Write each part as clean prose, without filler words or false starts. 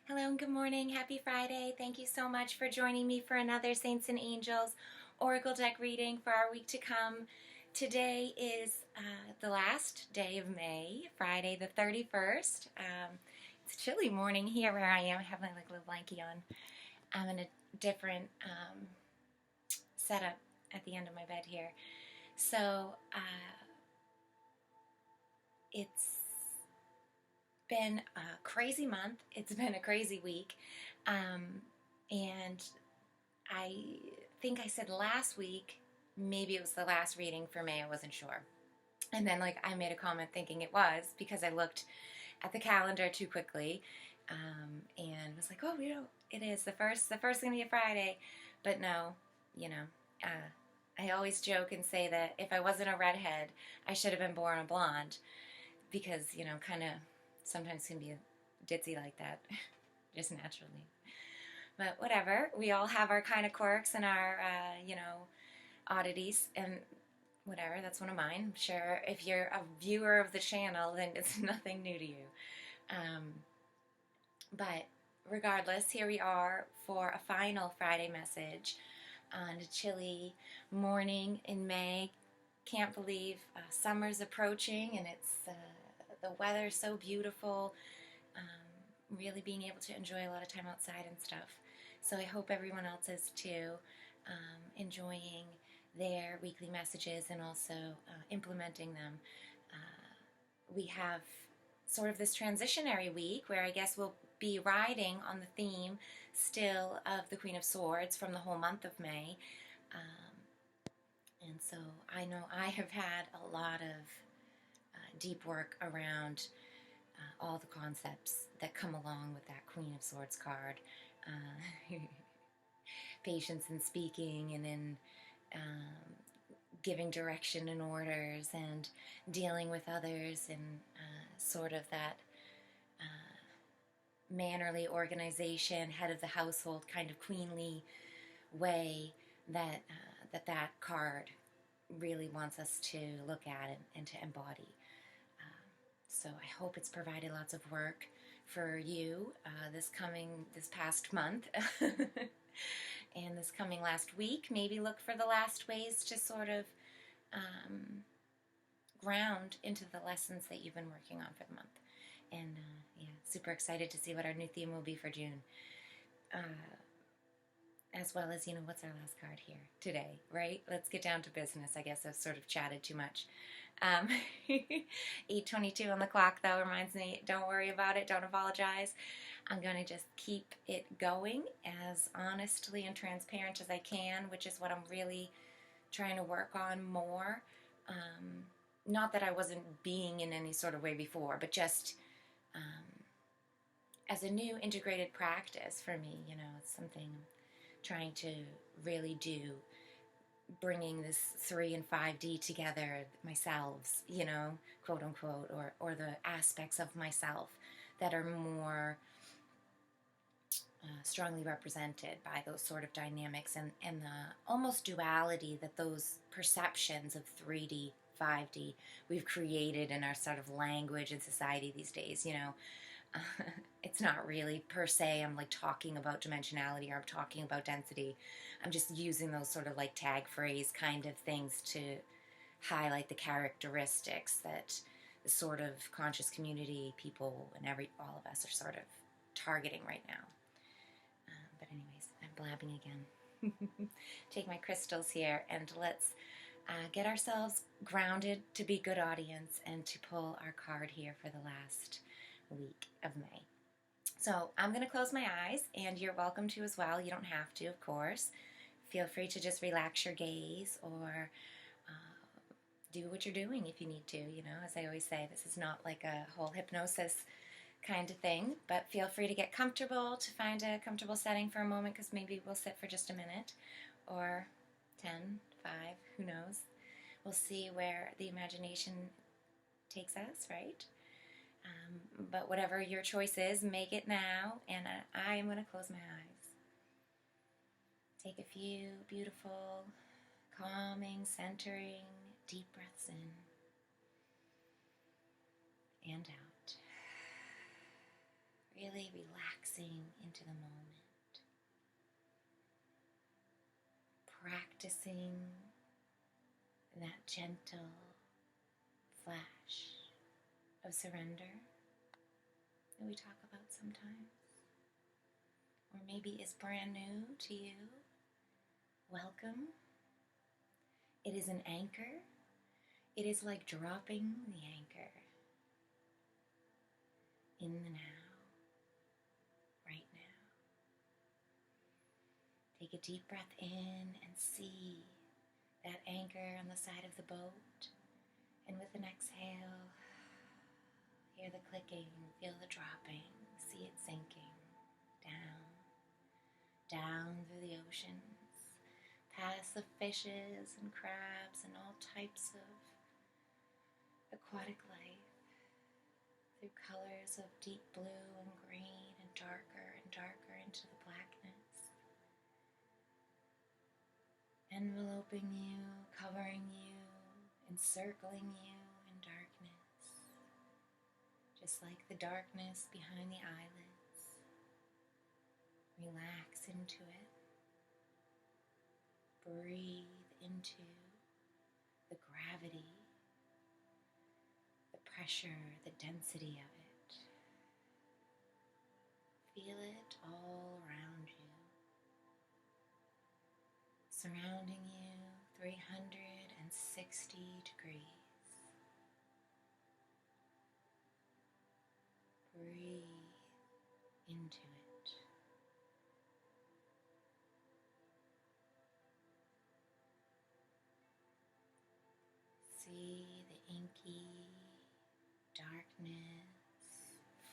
Hello and good morning. Happy Friday. Thank you so much for joining me for another Saints and Angels Oracle deck reading for our week to come. Today is the last day of May, Friday the 31st. It's a chilly morning here where I am. I have my little blankie on. I'm in a different setup at the end of my bed here. So it's been a crazy month. It's been a crazy week. And I think I said last week, maybe it was the last reading for May, I wasn't sure. And then I made a comment thinking it was because I looked at the calendar too quickly and was like, oh, it is the first going to be a Friday. But no, I always joke and say that if I wasn't a redhead, I should have been born a blonde because, kind of sometimes can be a ditzy like that, just naturally. But whatever, we all have our kind of quirks and our, oddities, and whatever, that's one of mine. I'm sure if you're a viewer of the channel, then it's nothing new to you. But regardless, here we are for a final Friday message on a chilly morning in May. Can't believe summer's approaching, and it's the weather's so beautiful. Really being able to enjoy a lot of time outside and stuff. So I hope everyone else is too, enjoying their weekly messages and also implementing them. We have sort of this transitionary week where I guess we'll be riding on the theme still of the Queen of Swords from the whole month of May. And so I know I have had a lot of deep work around all the concepts that come along with that Queen of Swords card. Patience in speaking and in giving direction and orders and dealing with others in sort of that mannerly organization, head of the household kind of queenly way that that card really wants us to look at and to embody. So I hope it's provided lots of work for you this past month and this coming last week. Maybe look for the last ways to sort of ground into the lessons that you've been working on for the month. And super excited to see what our new theme will be for June. As well as, what's our last card here today, right? Let's get down to business. I guess I've sort of chatted too much. 8:22 on the clock, though, reminds me, don't worry about it, don't apologize. I'm going to just keep it going as honestly and transparent as I can, which is what I'm really trying to work on more. Not that I wasn't being in any sort of way before, but just as a new integrated practice for me, it's something I'm trying to really do, bringing this 3 and 5D together, myself, quote unquote, or the aspects of myself that are more strongly represented by those sort of dynamics and the almost duality that those perceptions of 3D, 5D we've created in our sort of language and society these days, it's not really per se I'm talking about dimensionality or I'm talking about density. I'm just using those sort of tag phrase kind of things to highlight the characteristics that the sort of conscious community people and all of us are sort of targeting right now. But anyways, I'm blabbing again. Take my crystals here and let's get ourselves grounded to be good audience and to pull our card here for the last week of May. So I'm going to close my eyes, and you're welcome to as well. You don't have to, of course. Feel free to just relax your gaze or do what you're doing if you need to. As I always say, this is not like a whole hypnosis kind of thing, but feel free to get comfortable, to find a comfortable setting for a moment, because maybe we'll sit for just a minute or 10, 5, who knows. We'll see where the imagination takes us, right? But whatever your choice is, make it now, and I am going to close my eyes. Take a few beautiful, calming, centering, deep breaths in and out. Really relaxing into the moment. Practicing that gentle flash of surrender that we talk about sometimes, or maybe is brand new to you. Welcome. It is an anchor. It is like dropping the anchor in the now, right now. Take a deep breath in and see that anchor on the side of the boat. And with an exhale, hear the clicking, feel the dropping, see it sinking down, down through the oceans, past the fishes and crabs and all types of aquatic life, through colors of deep blue and green and darker into the blackness, enveloping you, covering you, encircling you in darkness, just like the darkness behind the eyelids. Relax into it. Breathe into the gravity, the pressure, the density of it. Feel it all around you, surrounding you 360 degrees. Breathe into it. See the inky darkness,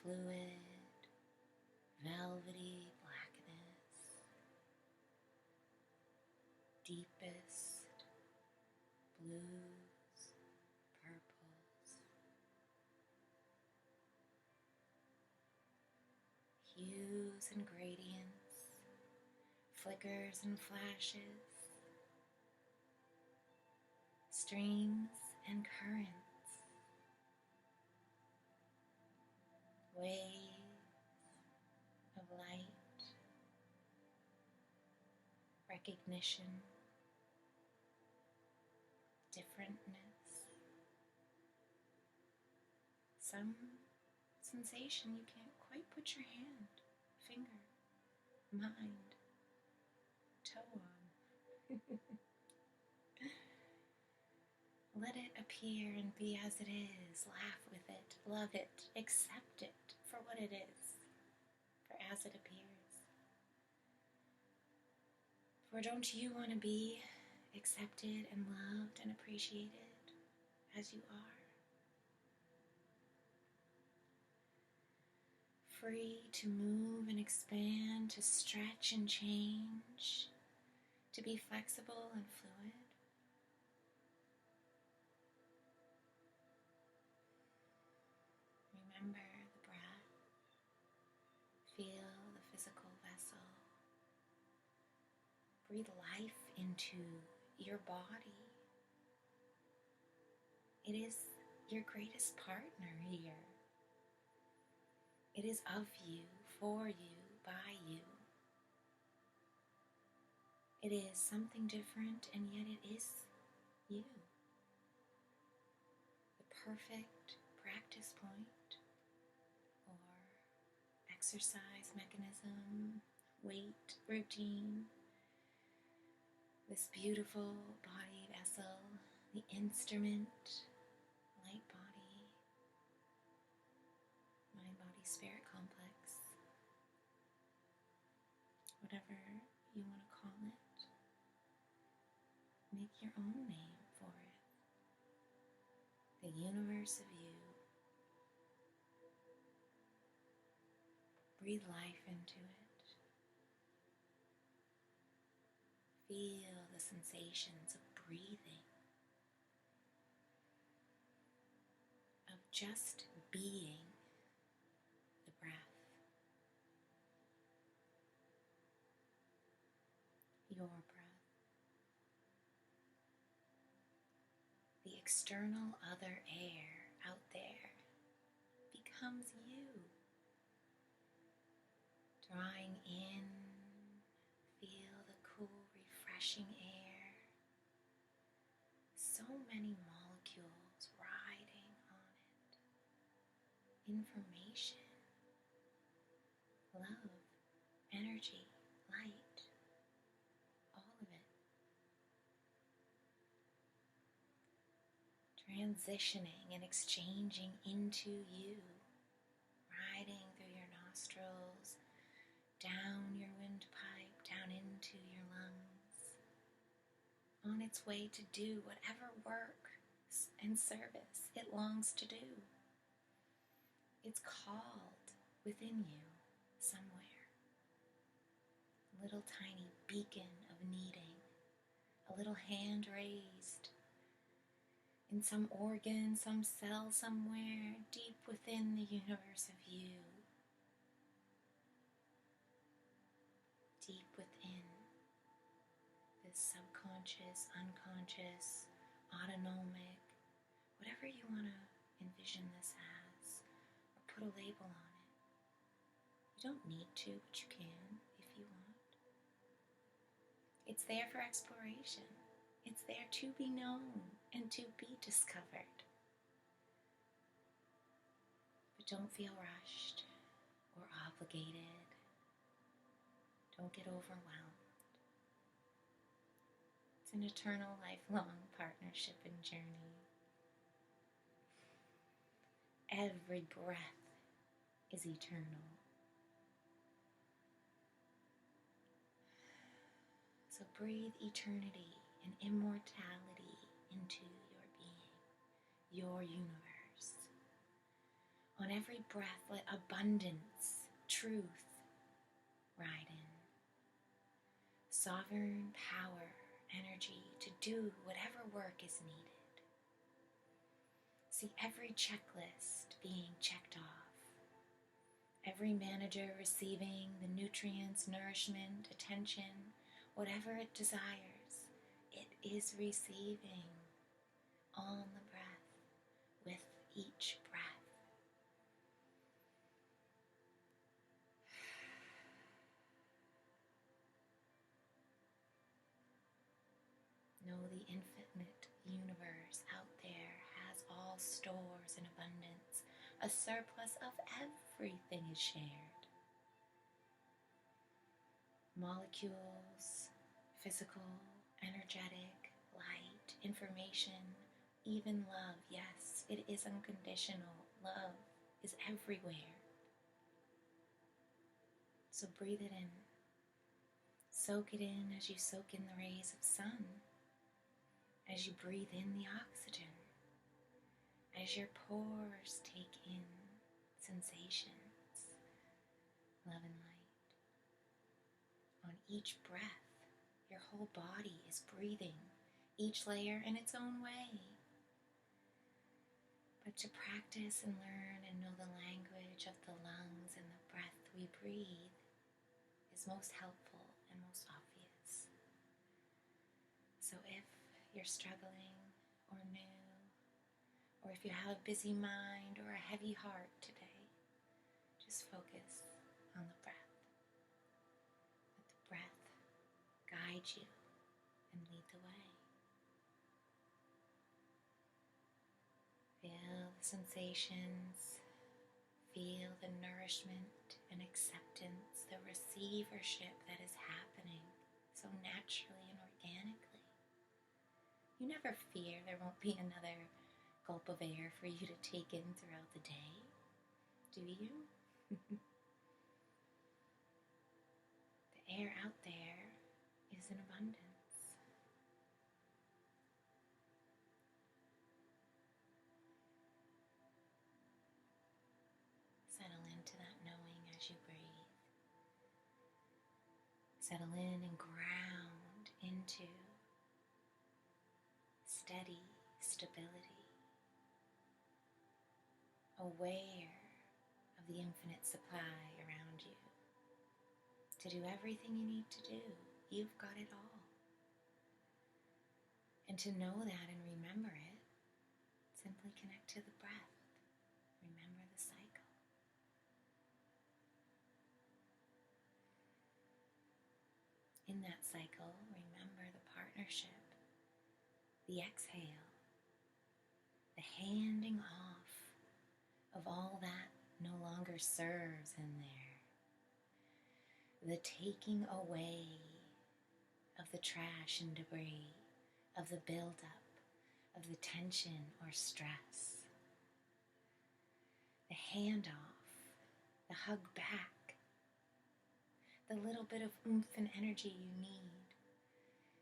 fluid, velvety blackness, deepest blues, purples, hues and gradients, flickers and flashes, streams and currents, waves of light, recognition, differentness, some sensation you can't quite put your hand, finger, mind, toe on. Let it appear and be as it is. Laugh with it, love it, accept it for what it is, for as it appears. For don't you want to be accepted and loved and appreciated as you are? Free to move and expand, to stretch and change, to be flexible and fluid. Remember the breath. Feel the physical vessel. Breathe life into your body. It is your greatest partner here. It is of you, for you, by you. It is something different, and yet it is you. The perfect practice point or exercise mechanism, weight, routine, this beautiful body vessel, the instrument, light body, mind, body, spirit complex, whatever you want to call it. Make your own name for it. The universe of you. Breathe life into it. Feel the sensations of breathing, of just being the breath. Your breath. The external other air out there becomes you. Drawing in, feel the cool, refreshing air. So many molecules riding on it. Information, love, energy, light, all of it. Transitioning and exchanging into you, riding through your nostrils, down your windpipe, down into your lungs, on its way to do whatever work and service it longs to do. It's called within you somewhere. A little tiny beacon of needing, a little hand raised in some organ, some cell somewhere deep within the universe of you. Deep within this subconscious, unconscious, autonomic, whatever you want to envision this as, or put a label on it. You don't need to, but you can if you want. It's there for exploration. It's there to be known and to be discovered. But don't feel rushed or obligated. Don't get overwhelmed. It's an eternal, lifelong partnership and journey. Every breath is eternal. So breathe eternity and immortality into your being, your universe. On every breath, let abundance, truth ride in. Sovereign power, energy to do whatever work is needed. See every checklist being checked off. Every manager receiving the nutrients, nourishment, attention, whatever it desires, it is receiving on the breath, with each breath. Know the infinite universe out there has all stores in abundance. A surplus of everything is shared. Molecules, physical, energetic, light, information, even love. Yes, it is unconditional. Love is everywhere. So breathe it in. Soak it in as you soak in the rays of sun. As you breathe in the oxygen. As your pores take in sensations, love and light. On each breath, your whole body is breathing, each layer in its own way. But to practice and learn and know the language of the lungs and the breath we breathe is most helpful and most obvious. So if you're struggling or new, or if you have a busy mind or a heavy heart today, just focus on the breath. Let the breath guide you and lead the way. Feel the sensations, feel the nourishment and acceptance, the receivership that is happening so naturally and organically. You never fear there won't be another gulp of air for you to take in throughout the day, do you? The air out there is in abundance. Settle into that knowing as you breathe. Settle in and ground into steady stability. Aware of the infinite supply around you. To do everything you need to do, you've got it all. And to know that and remember it, simply connect to the breath. Remember the cycle. in that cycle, remember the partnership, the exhale, the handing off of all that no longer serves in there, the taking away of the trash and debris, of the buildup, of the tension or stress, the handoff, the hug back, the little bit of oomph and energy you need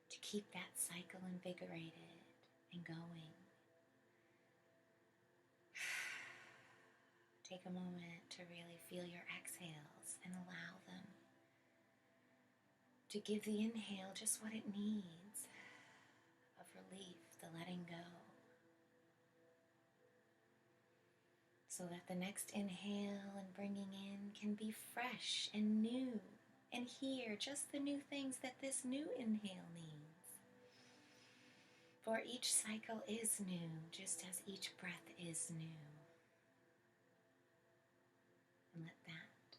to keep that cycle invigorated and going. Take a moment to really feel your exhales and allow them to give the inhale just what it needs of relief, the letting go, so that the next inhale and bringing in can be fresh and new and hear just the new things that this new inhale needs. For each cycle is new, just as each breath is new. And let that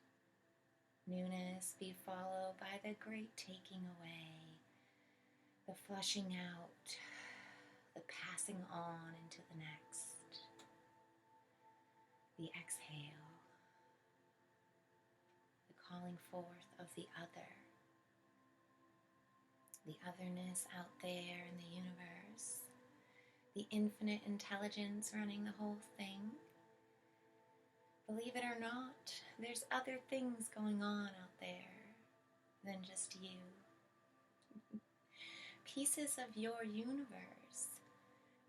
newness be followed by the great taking away, the flushing out, the passing on into the next, the exhale, the calling forth of the other, the otherness out there in the universe, the infinite intelligence running the whole thing. Believe it or not, there's other things going on out there than just you. Pieces of your universe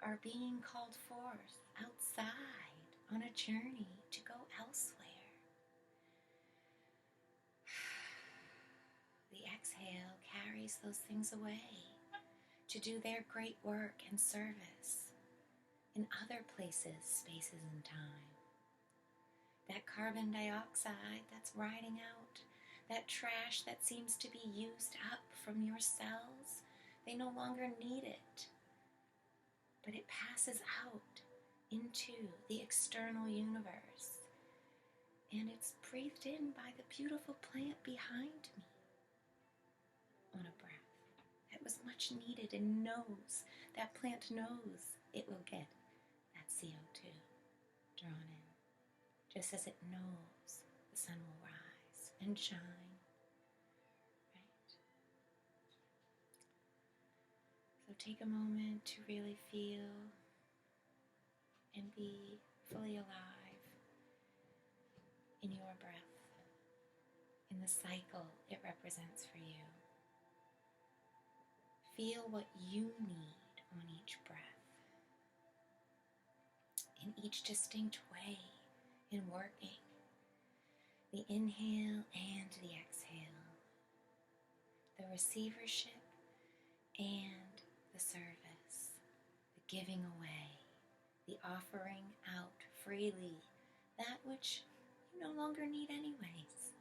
are being called forth outside on a journey to go elsewhere. The exhale carries those things away to do their great work and service in other places, spaces, and time. That carbon dioxide that's riding out, that trash that seems to be used up from your cells, they no longer need it, but it passes out into the external universe, and it's breathed in by the beautiful plant behind me on a breath that was much needed and knows, that plant knows it will get that CO2 drawn in, just as it knows the sun will rise and shine, right? So take a moment to really feel and be fully alive in your breath, in the cycle it represents for you. Feel what you need on each breath, in each distinct way in working, the inhale and the exhale, the receivership and the service, the giving away, the offering out freely that which you no longer need anyways.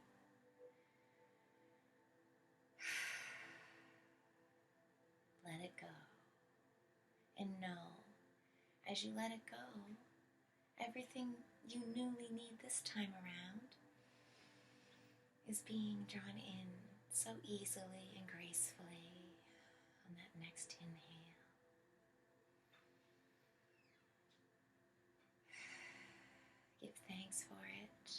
Let it go. And know, as you let it go, everything you newly need this time around is being drawn in so easily and gracefully on that next inhale. Give thanks for it.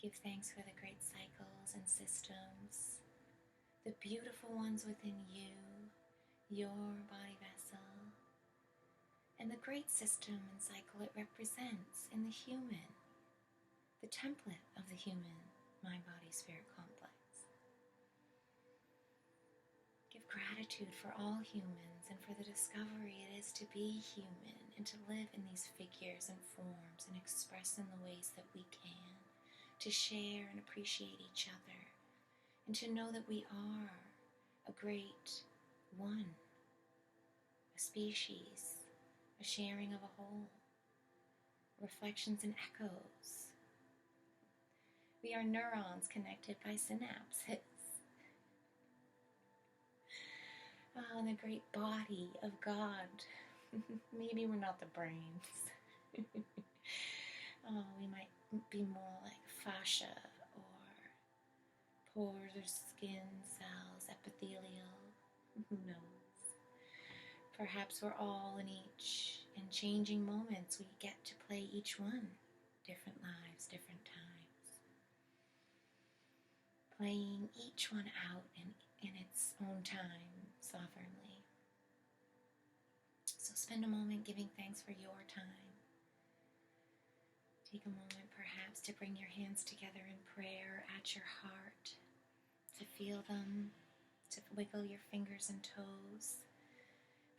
Give thanks for the great cycles and systems, the beautiful ones within you, your body vessel, and the great system and cycle it represents in the human, the template of the human mind-body-spirit complex. Give gratitude for all humans and for the discovery it is to be human and to live in these figures and forms and express in the ways that we can, to share and appreciate each other, and to know that we are a great one, a species, a sharing of a whole, reflections and echoes. We are neurons connected by synapses. Oh, and the great body of God. Maybe we're not the brains. Oh, we might be more like fascia or pores or skin cells, epithelial, who knows? Perhaps we're all in changing moments. We get to play each one, different lives, different times. Playing each one out in its own time, sovereignly. So spend a moment giving thanks for your time. Take a moment perhaps to bring your hands together in prayer at your heart, to feel them, to wiggle your fingers and toes.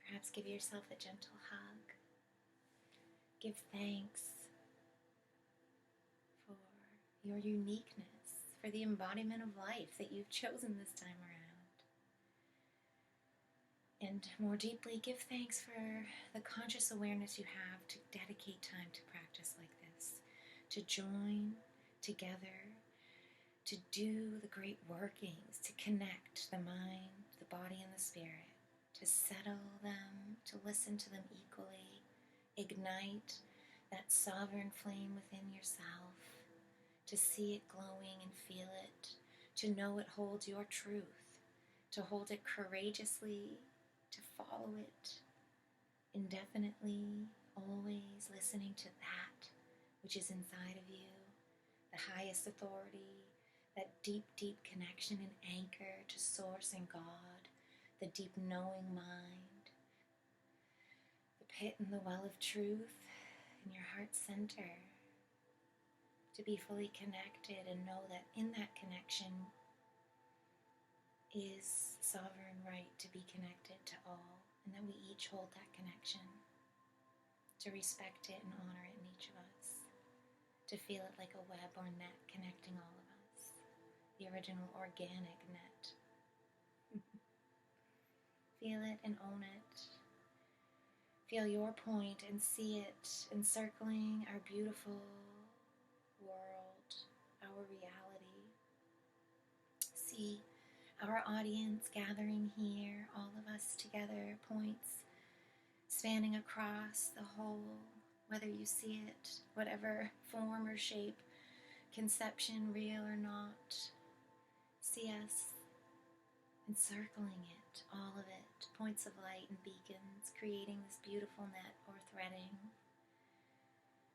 Perhaps give yourself a gentle hug. Give thanks for your uniqueness, for the embodiment of life that you've chosen this time around. And more deeply, give thanks for the conscious awareness you have to dedicate time to practice like this, to join together, to do the great workings, to connect the mind, the body, and the spirit, to settle them, to listen to them equally, ignite that sovereign flame within yourself, to see it glowing and feel it, to know it holds your truth, to hold it courageously, to follow it indefinitely, always listening to that which is inside of you, the highest authority, that deep, deep connection and anchor to Source and God, the deep knowing mind, the pit and the well of truth in your heart center, to be fully connected and know that in that connection is sovereign right to be connected to all, and that we each hold that connection, to respect it and honor it in each of us, to feel it like a web or net connecting all of us, the original organic net. Feel it and own it. Feel your point and see it encircling our beautiful world, our reality. See our audience gathering here, all of us together, points spanning across the whole, whether you see it, whatever form or shape, conception, real or not. See us encircling it, all of it, points of light and beacons, creating this beautiful net or threading,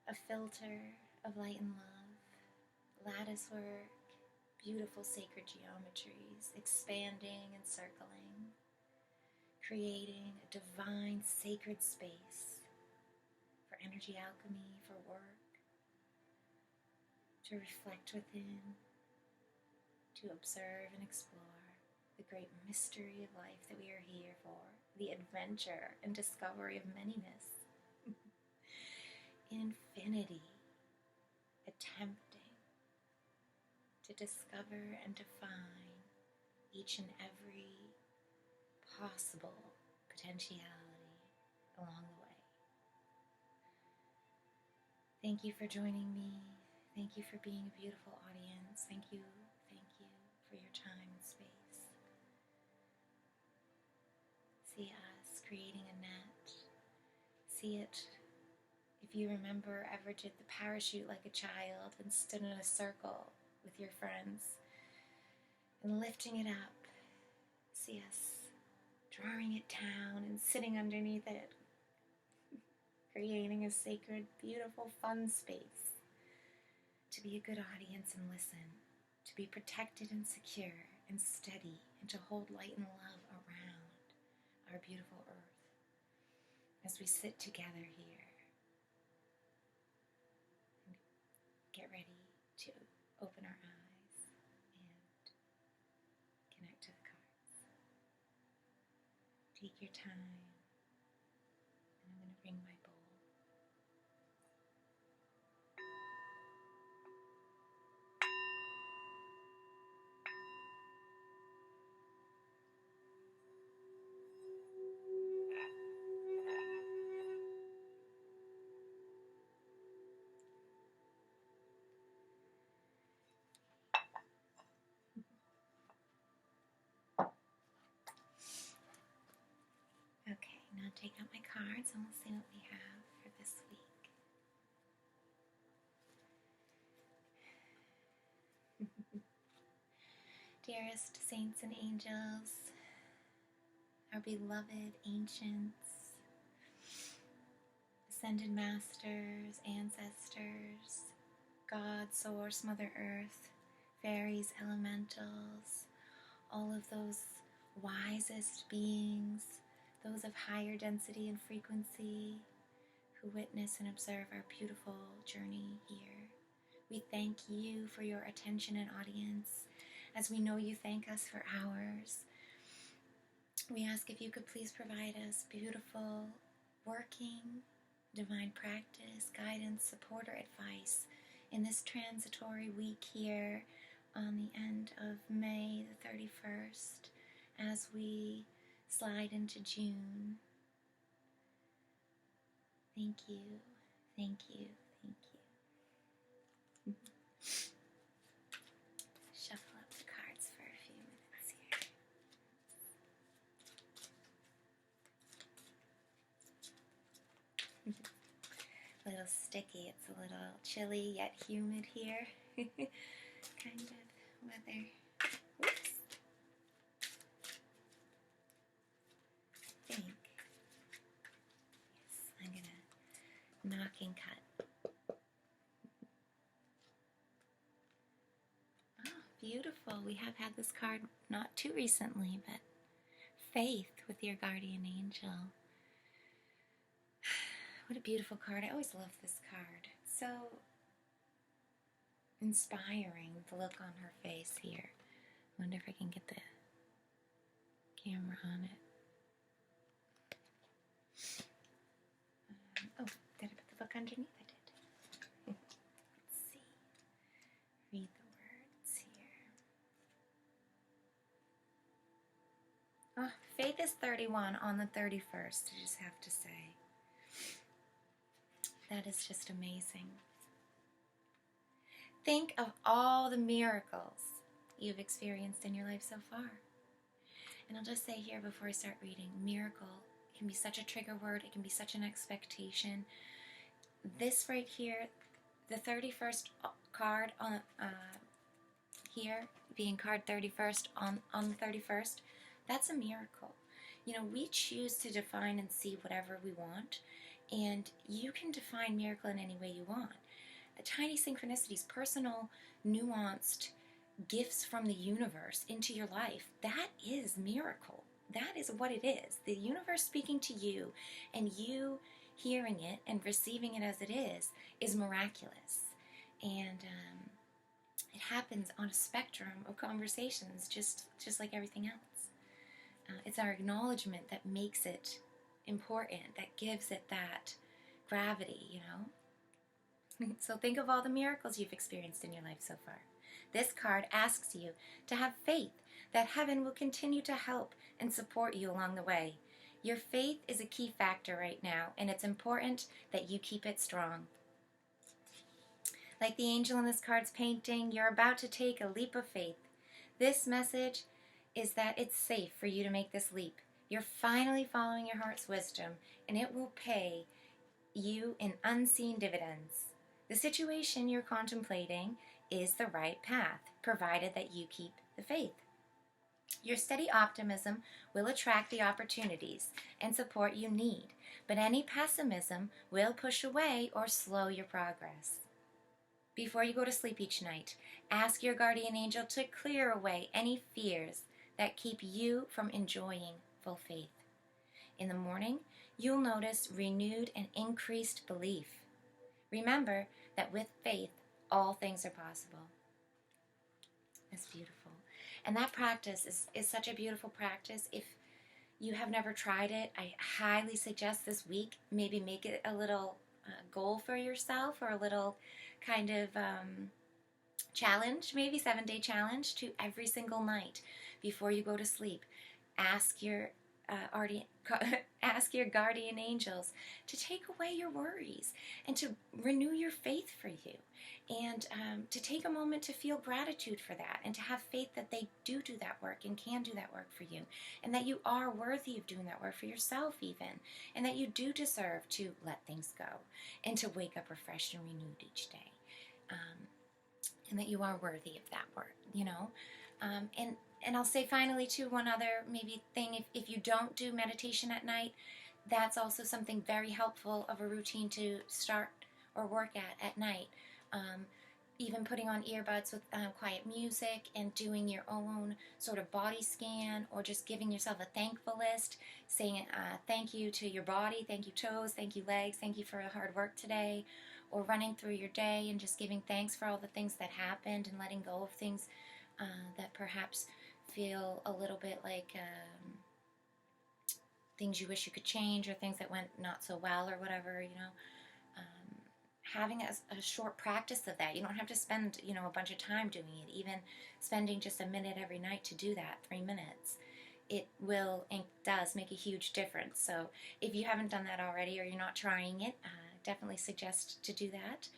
a filter of light and love, lattice work, beautiful sacred geometries, expanding and circling, creating a divine sacred space for energy alchemy, for work, to reflect within, to observe and explore the great mystery of life that we are here for, the adventure and discovery of manyness, infinity, attempting to discover and define each and every possible potentiality along the way. Thank you for joining me. Thank you for being a beautiful audience. Thank you for your time and space. See us creating a net. See it, if you remember, ever did the parachute like a child and stood in a circle with your friends and lifting it up. See us drawing it down and sitting underneath it, creating a sacred, beautiful, fun space to be a good audience and listen, to be protected and secure and steady, and to hold light and love around our beautiful earth as we sit together here and get ready to open our eyes and connect to the cards. Take your time, and I'm going to bring my bowl. Okay, now take out my cards and we'll see what we have for this week. dearest saints and angels, our beloved ancients, ascended masters, ancestors, God, Source, Mother Earth, fairies, elementals, all of those wisest beings, those of higher density and frequency, who witness and observe our beautiful journey here. We thank you for your attention and audience, as we know you thank us for ours. We ask if you could please provide us beautiful, working, divine practice, guidance, support, or advice in this transitory week here on the end of May the 31st, as we slide into June. Thank you, thank you, thank you. Shuffle up the cards for a few minutes here. A little sticky, it's a little chilly yet humid here. Kind of weather. Whoops. I think. Yes, I'm gonna knock and cut. Oh, beautiful. We have had this card not too recently, but faith with your guardian angel. What a beautiful card. I always love this card. So inspiring, the look on her face here. I wonder if I can get the camera on it. Oh, did I put the book underneath? I did. Let's see. Read the words here. Oh, faith is 31 on the 31st, I just have to say. That is just amazing. Think of all the miracles you've experienced in your life so far. And I'll just say here before I start reading, miracle can be such a trigger word. It can be such an expectation. This right here, the 31st card on here, being card 31st on the 31st, that's a miracle. You know, we choose to define and see whatever we want, and you can define miracle in any way you want. Tiny synchronicities, personal, nuanced gifts from the universe into your life, that is miracle. That is what it is. The universe speaking to you and you hearing it and receiving it as it is miraculous. And it happens on a spectrum of conversations, just like everything else. It's our acknowledgement that makes it important, that gives it that gravity, you know? So think of all the miracles you've experienced in your life so far. This card asks you to have faith that heaven will continue to help and support you along the way. Your faith is a key factor right now, and it's important that you keep it strong. Like the angel in this card's painting, you're about to take a leap of faith. This message is that it's safe for you to make this leap. You're finally following your heart's wisdom, and it will pay you in unseen dividends. The situation you're contemplating is the right path, provided that you keep the faith. Your steady optimism will attract the opportunities and support you need, but any pessimism will push away or slow your progress. Before you go to sleep each night, ask your guardian angel to clear away any fears that keep you from enjoying full faith. In the morning, you'll notice renewed and increased belief. Remember that with faith, all things are possible. That's beautiful. And that practice is such a beautiful practice. If you have never tried it, I highly suggest this week, maybe make it a little goal for yourself, or a little kind of challenge, maybe 7-day challenge, to every single night before you go to sleep. Ask your guardian angels to take away your worries and to renew your faith for you, and to take a moment to feel gratitude for that, and to have faith that they do that work and can do that work for you, and that you are worthy of doing that work for yourself even, and that you do deserve to let things go and to wake up refreshed and renewed each day, and that you are worthy of that work, you know. And I'll say finally too, one other maybe thing, if you don't do meditation at night, that's also something very helpful of a routine to start or work at night. Um, Even putting on earbuds with quiet music and doing your own sort of body scan, or just giving yourself a thankful list, saying thank you to your body, thank you toes, thank you legs, thank you for the hard work today, or running through your day and just giving thanks for all the things that happened and letting go of things that perhaps feel a little bit like things you wish you could change, or things that went not so well, or whatever, um, having a short practice of that. You don't have to spend, a bunch of time doing it. Even spending just a minute every night to do that, 3 minutes, it will and does make a huge difference. So if you haven't done that already, or you're not trying it, definitely suggest to do that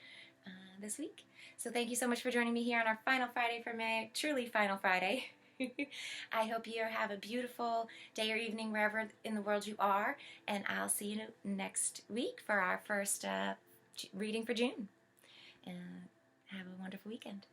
this week. So thank you so much for joining me here on our final Friday for May, truly final Friday. I hope you have a beautiful day or evening wherever in the world you are, and I'll see you next week for our first reading for June. And have a wonderful weekend.